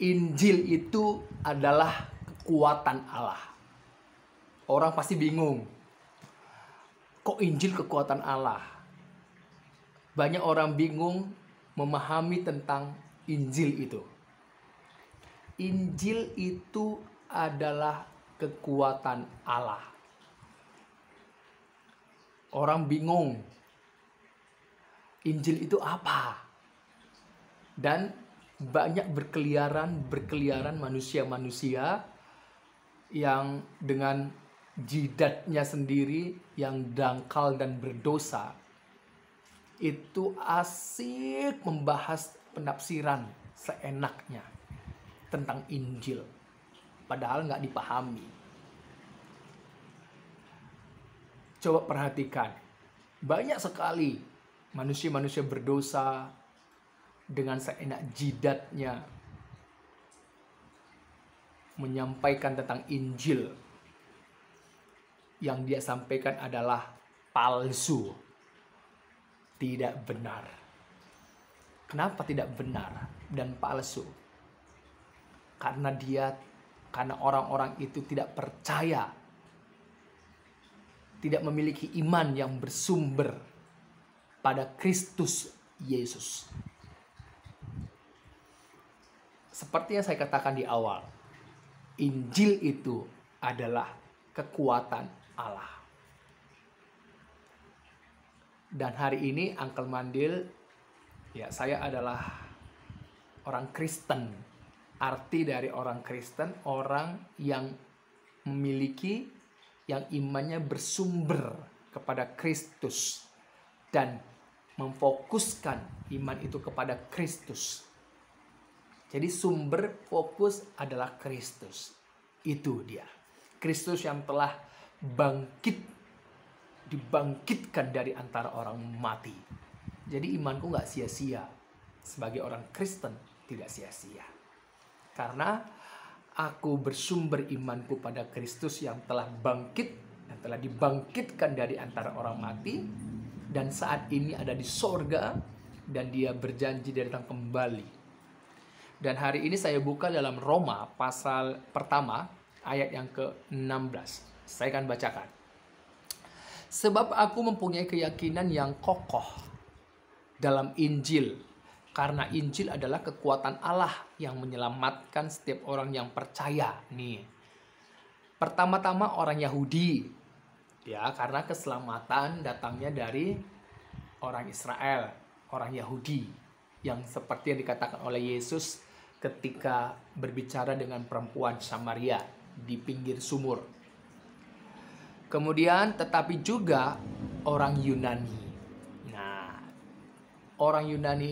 Injil itu adalah kekuatan Allah. Orang pasti bingung. Kok Injil kekuatan Allah? Banyak orang bingung memahami tentang Injil itu. Injil itu adalah kekuatan Allah. Orang bingung. Injil itu apa? Dan banyak berkeliaran manusia-manusia yang dengan jidatnya sendiri yang dangkal dan berdosa itu asik membahas penafsiran seenaknya tentang Injil, padahal nggak dipahami. Coba perhatikan, banyak sekali manusia-manusia berdosa dengan seenak jidatnya menyampaikan tentang Injil. Yang dia sampaikan adalah palsu, tidak benar. Kenapa tidak benar dan palsu? Karena orang-orang itu tidak percaya, tidak memiliki iman yang bersumber pada Kristus Yesus. Seperti yang saya katakan di awal, Injil itu adalah kekuatan Allah. Dan hari ini Uncle Mandil, ya, saya adalah orang Kristen. Arti dari orang Kristen, orang yang memiliki, yang imannya bersumber kepada Kristus dan memfokuskan iman itu kepada Kristus. Jadi sumber fokus adalah Kristus. Itu dia. Kristus yang telah dibangkitkan dari antara orang mati. Jadi imanku gak sia-sia. Sebagai orang Kristen tidak sia-sia. Karena aku bersumber imanku pada Kristus yang telah bangkit dan telah dibangkitkan dari antara orang mati. Dan saat ini ada di sorga. Dan dia berjanji datang kembali. Dan hari ini saya buka dalam Roma pasal pertama ayat yang ke-16. Saya akan bacakan. Sebab aku mempunyai keyakinan yang kokoh dalam Injil. Karena Injil adalah kekuatan Allah yang menyelamatkan setiap orang yang percaya. Nih. Pertama-tama orang Yahudi. Ya, karena keselamatan datangnya dari orang Israel, orang Yahudi. Yang seperti yang dikatakan oleh Yesus ketika berbicara dengan perempuan Samaria di pinggir sumur. Kemudian tetapi juga orang Yunani. Nah, orang Yunani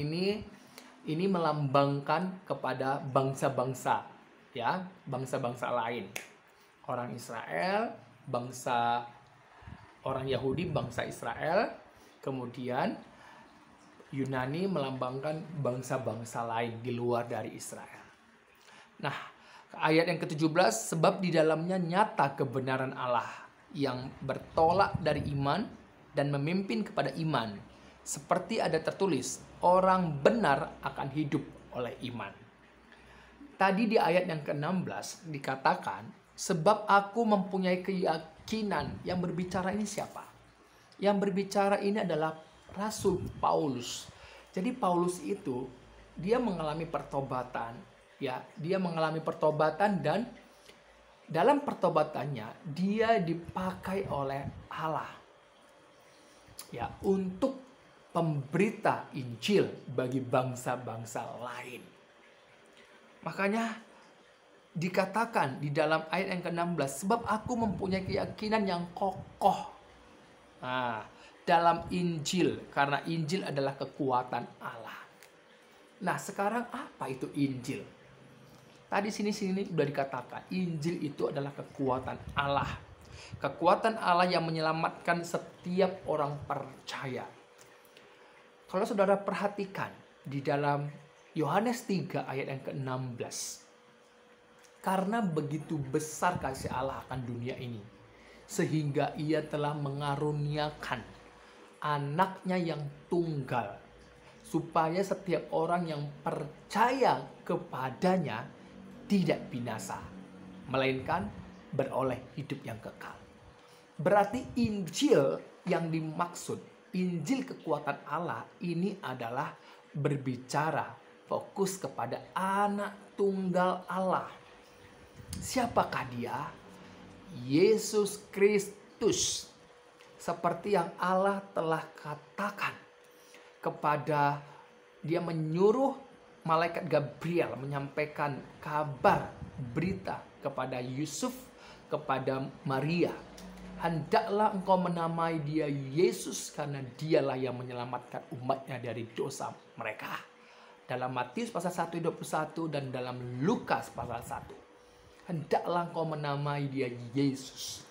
ini melambangkan kepada bangsa-bangsa, ya, bangsa-bangsa lain. Orang Israel, bangsa orang Yahudi, bangsa Israel, kemudian Yunani melambangkan bangsa-bangsa lain di luar dari Israel. Nah, ayat yang ke-17, sebab di dalamnya nyata kebenaran Allah yang bertolak dari iman dan memimpin kepada iman. Seperti ada tertulis, orang benar akan hidup oleh iman. Tadi di ayat yang ke-16 dikatakan, sebab aku mempunyai keyakinan. Yang berbicara ini siapa? Yang berbicara ini adalah Rasul Paulus. Jadi Paulus itu dia mengalami pertobatan, ya, dia mengalami pertobatan dan dalam pertobatannya dia dipakai oleh Allah, ya, untuk pemberita Injil bagi bangsa-bangsa lain. Makanya dikatakan di dalam ayat yang ke-16, sebab aku mempunyai keyakinan yang kokoh. Nah, dalam Injil, karena Injil adalah kekuatan Allah. Nah, sekarang apa itu Injil? Tadi sini sudah dikatakan, Injil itu adalah kekuatan Allah. Kekuatan Allah yang menyelamatkan setiap orang percaya. Kalau saudara perhatikan di dalam Yohanes 3 ayat yang ke-16. Karena begitu besar kasih Allah akan dunia ini, sehingga ia telah mengaruniakan anaknya yang tunggal, supaya setiap orang yang percaya kepadanya tidak binasa, melainkan beroleh hidup yang kekal. Berarti Injil yang dimaksud, Injil kekuatan Allah ini adalah berbicara fokus kepada anak tunggal Allah. Siapakah dia? Yesus Kristus. Seperti yang Allah telah katakan kepada dia, menyuruh malaikat Gabriel menyampaikan kabar berita kepada Yusuf, kepada Maria. Hendaklah engkau menamai dia Yesus, karena dialah yang menyelamatkan umatnya dari dosa mereka. Dalam Matius pasal 1:21 dan dalam Lukas pasal 1. Hendaklah engkau menamai dia Yesus.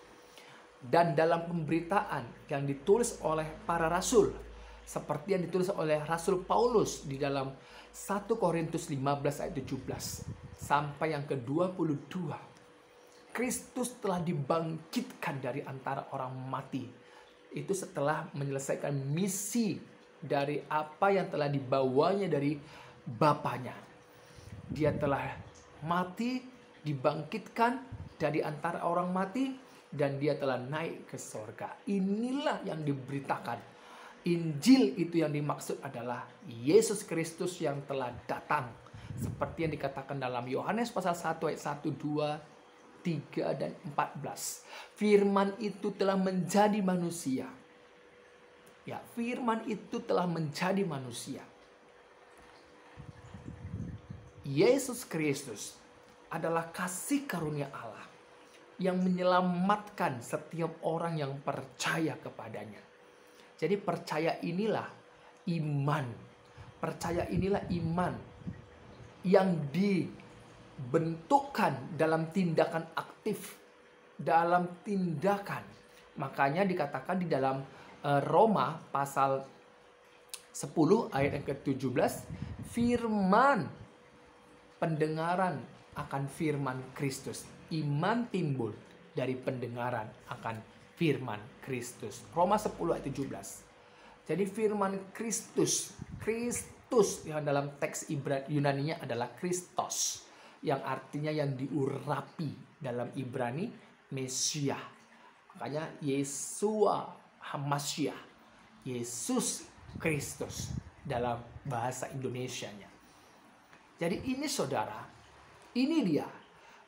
Dan dalam pemberitaan yang ditulis oleh para rasul, seperti yang ditulis oleh Rasul Paulus di dalam 1 Korintus 15 ayat 17 sampai yang ke-22, Kristus telah dibangkitkan dari antara orang mati. Itu setelah menyelesaikan misi dari apa yang telah dibawanya dari Bapanya. Dia telah mati, dibangkitkan dari antara orang mati, dan dia telah naik ke sorga. Inilah yang diberitakan. Injil itu yang dimaksud adalah Yesus Kristus yang telah datang. Seperti yang dikatakan dalam Yohanes pasal 1 ayat 1, 2, 3, dan 14. Firman itu telah menjadi manusia. Ya, firman itu telah menjadi manusia. Yesus Kristus adalah kasih karunia Allah yang menyelamatkan setiap orang yang percaya kepadanya. Jadi percaya inilah iman. Percaya inilah iman yang dibentukkan dalam tindakan aktif, dalam tindakan. Makanya dikatakan di dalam Roma pasal 10 ayat yang ke-17, firman, pendengaran akan firman Kristus. Iman timbul dari pendengaran akan firman Kristus. Roma 10 ayat 17. Jadi firman Kristus, Kristus yang dalam teks Yunaninya adalah Kristos, yang artinya yang diurapi, dalam Ibrani Mesia. Makanya Yesua Hamashiach, Yesus Kristus dalam bahasa Indonesianya. Jadi ini saudara, ini dia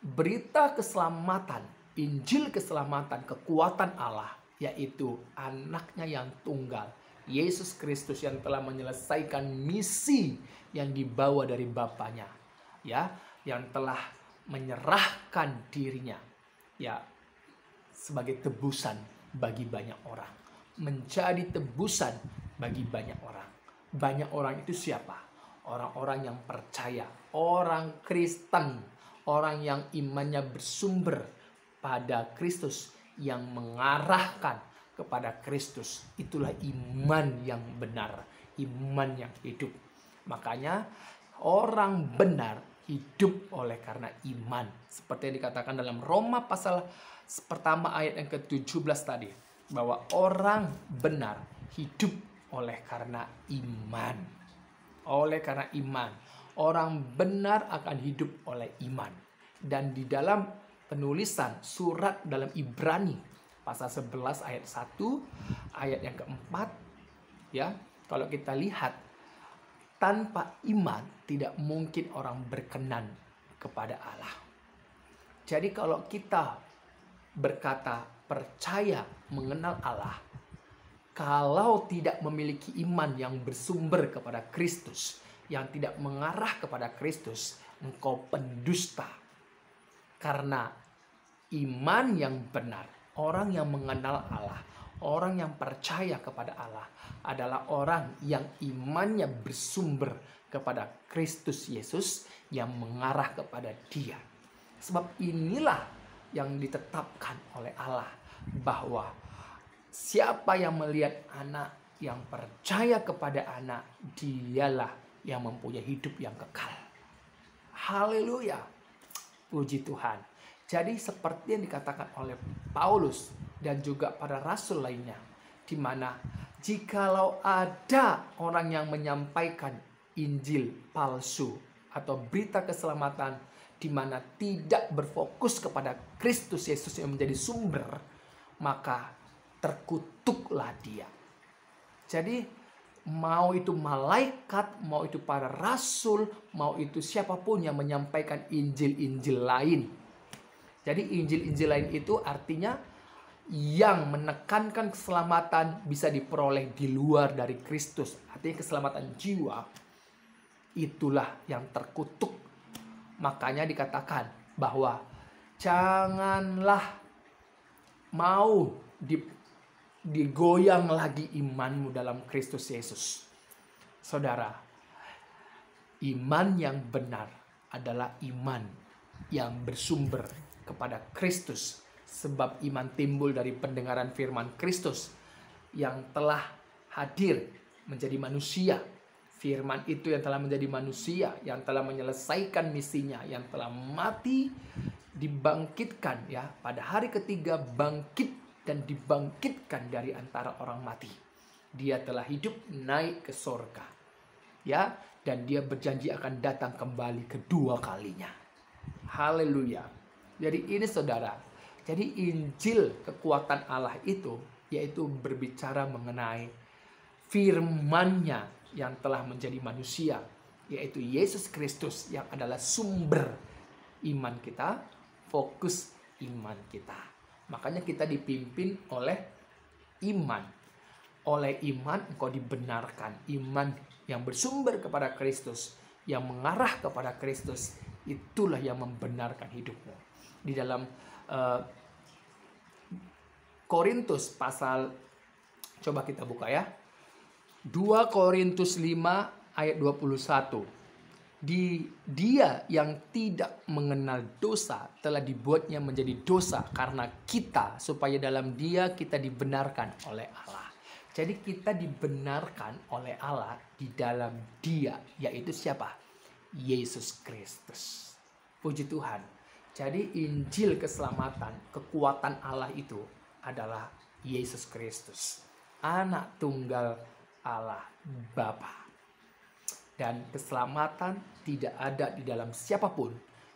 berita keselamatan, Injil keselamatan, kekuatan Allah, yaitu anaknya yang tunggal, Yesus Kristus yang telah menyelesaikan misi yang dibawa dari Bapanya, ya, yang telah menyerahkan dirinya, ya, sebagai tebusan bagi banyak orang, menjadi tebusan bagi banyak orang. Banyak orang itu siapa? Orang-orang yang percaya, orang Kristen, orang yang imannya bersumber pada Kristus, yang mengarahkan kepada Kristus. Itulah iman yang benar, iman yang hidup. Makanya orang benar hidup oleh karena iman. Seperti yang dikatakan dalam Roma pasal pertama ayat yang ke-17 tadi, bahwa orang benar hidup oleh karena iman. Oleh karena iman. Orang benar akan hidup oleh iman. Dan di dalam penulisan surat dalam Ibrani pasal 11 ayat 1, ayat yang keempat, ya, kalau kita lihat, tanpa iman tidak mungkin orang berkenan kepada Allah. Jadi kalau kita berkata percaya mengenal Allah, kalau tidak memiliki iman yang bersumber kepada Kristus, yang tidak mengarah kepada Kristus, engkau pendusta. Karena iman yang benar, orang yang mengenal Allah, orang yang percaya kepada Allah adalah orang yang imannya bersumber kepada Kristus Yesus, yang mengarah kepada Dia. Sebab inilah yang ditetapkan oleh Allah, bahwa siapa yang melihat anak, yang percaya kepada anak, dialah yang mempunyai hidup yang kekal. Haleluya. Puji Tuhan. Jadi seperti yang dikatakan oleh Paulus dan juga para rasul lainnya, di mana jikalau ada orang yang menyampaikan Injil palsu atau berita keselamatan di mana tidak berfokus kepada Kristus Yesus yang menjadi sumber, maka terkutuklah dia. Jadi mau itu malaikat, mau itu para rasul, mau itu siapapun yang menyampaikan Injil-Injil lain. Jadi Injil-Injil lain itu artinya yang menekankan keselamatan bisa diperoleh di luar dari Kristus. Artinya keselamatan jiwa, itulah yang terkutuk. Makanya dikatakan bahwa janganlah mau digoyang lagi imanmu dalam Kristus Yesus. Saudara, iman yang benar adalah iman yang bersumber kepada Kristus. Sebab iman timbul dari pendengaran firman Kristus yang telah hadir menjadi manusia. Firman itu yang telah menjadi manusia, yang telah menyelesaikan misinya, yang telah mati, dibangkitkan ya pada hari ketiga, bangkit dan dibangkitkan dari antara orang mati. Dia telah hidup naik ke sorga, ya, dan dia berjanji akan datang kembali kedua kalinya. Haleluya. Jadi ini saudara, jadi Injil kekuatan Allah itu yaitu berbicara mengenai firman-Nya yang telah menjadi manusia, yaitu Yesus Kristus yang adalah sumber iman kita, fokus iman kita. Makanya kita dipimpin oleh iman. Oleh iman engkau dibenarkan. Iman yang bersumber kepada Kristus, yang mengarah kepada Kristus, itulah yang membenarkan hidupmu. Di dalam Korintus pasal, coba kita buka ya, 2 Korintus 5 ayat 21. Dia yang tidak mengenal dosa telah dibuatnya menjadi dosa karena kita, supaya dalam dia kita dibenarkan oleh Allah. Jadi kita dibenarkan oleh Allah di dalam dia, yaitu siapa? Yesus Kristus. Puji Tuhan. Jadi Injil keselamatan, kekuatan Allah itu adalah Yesus Kristus, anak tunggal Allah Bapa. Dan keselamatan tidak ada di dalam siapapun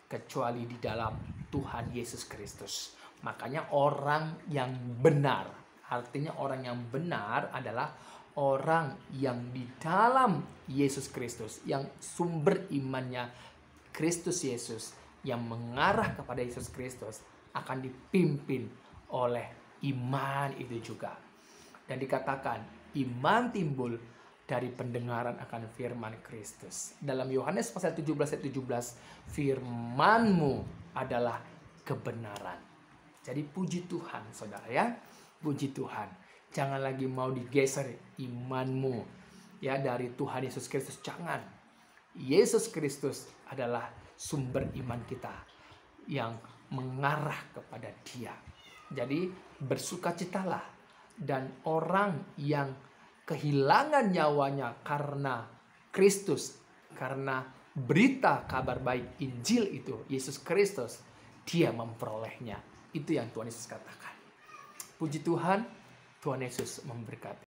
kecuali di dalam Tuhan Yesus Kristus. Makanya orang yang benar, artinya orang yang benar adalah orang yang di dalam Yesus Kristus, yang sumber imannya Kristus Yesus, yang mengarah kepada Yesus Kristus, akan dipimpin oleh iman itu juga. Dan dikatakan iman timbul dari pendengaran akan firman Kristus. Dalam Yohanes pasal 17 ayat 17, firman-Mu adalah kebenaran. Jadi puji Tuhan saudara ya. Puji Tuhan. Jangan lagi mau digeser imanmu ya dari Tuhan Yesus Kristus. Jangan. Yesus Kristus adalah sumber iman kita yang mengarah kepada Dia. Jadi bersukacitalah, dan orang yang kehilangan nyawanya karena Kristus, karena berita kabar baik Injil itu, Yesus Kristus, dia memperolehnya. Itu yang Tuhan Yesus katakan. Puji Tuhan, Tuhan Yesus memberkati.